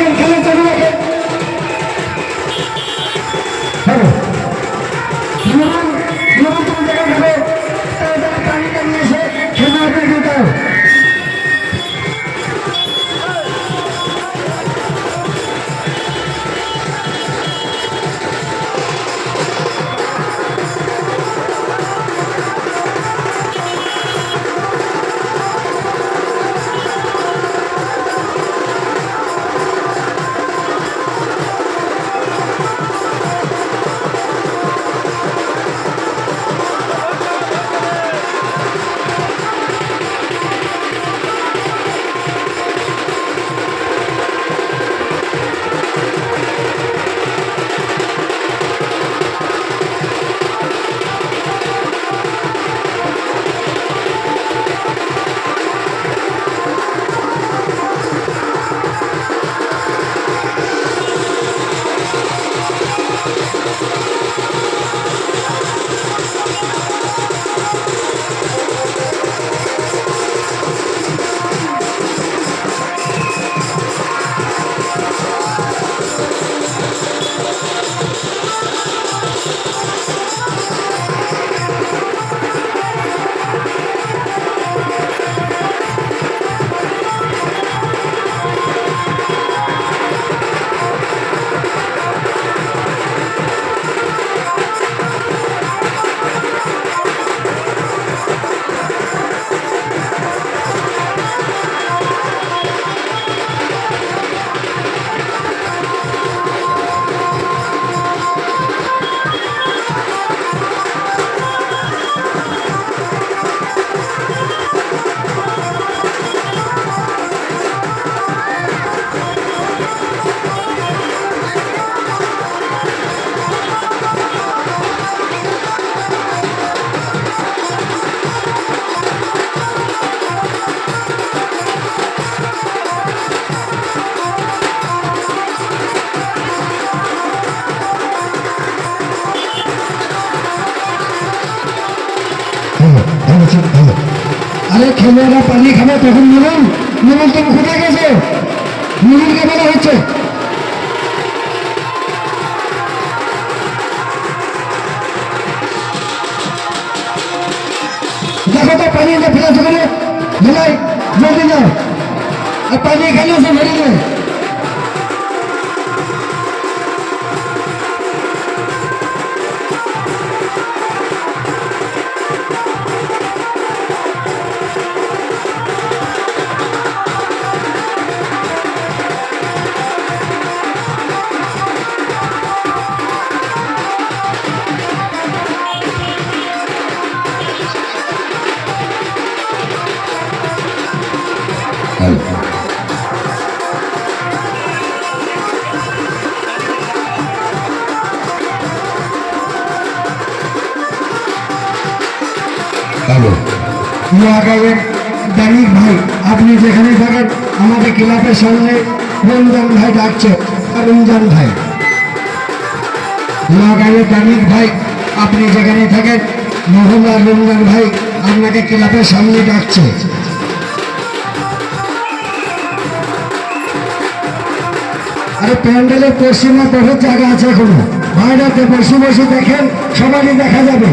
রাখেন, খেলা চালু রাখেন। পানিটা নিয়ে এসে খেলোয়াড়কে দিতে হবে। আরে খেলোয়াড়রা পানি খাবে তখন নুরুল তো কোথায় গেছে? নুরুলকে বলা হচ্ছে দেখো তো পানি ফেলা সেখানে ধুলাই জলদি যাও, আর পানি এখানে সে ভরে দেবে। দানিক ভাই আপনি যেখানে থাকেন আমাদের ক্লাবের সামনে রমজান ভাই ডাকছে। রমজান ভাই নোয়াগাঁয়ের দানিক ভাই আপনি যেখানে থাকেন মোহাম্মদ রমজান ভাই আপনাকে ক্লাবের সামনে ডাকছে। আরে প্যান্ডেলের পশ্চিমে বহু জায়গা আছে, এখনো বাইরেতে বসে বসে দেখেন সবারই দেখা যাবে।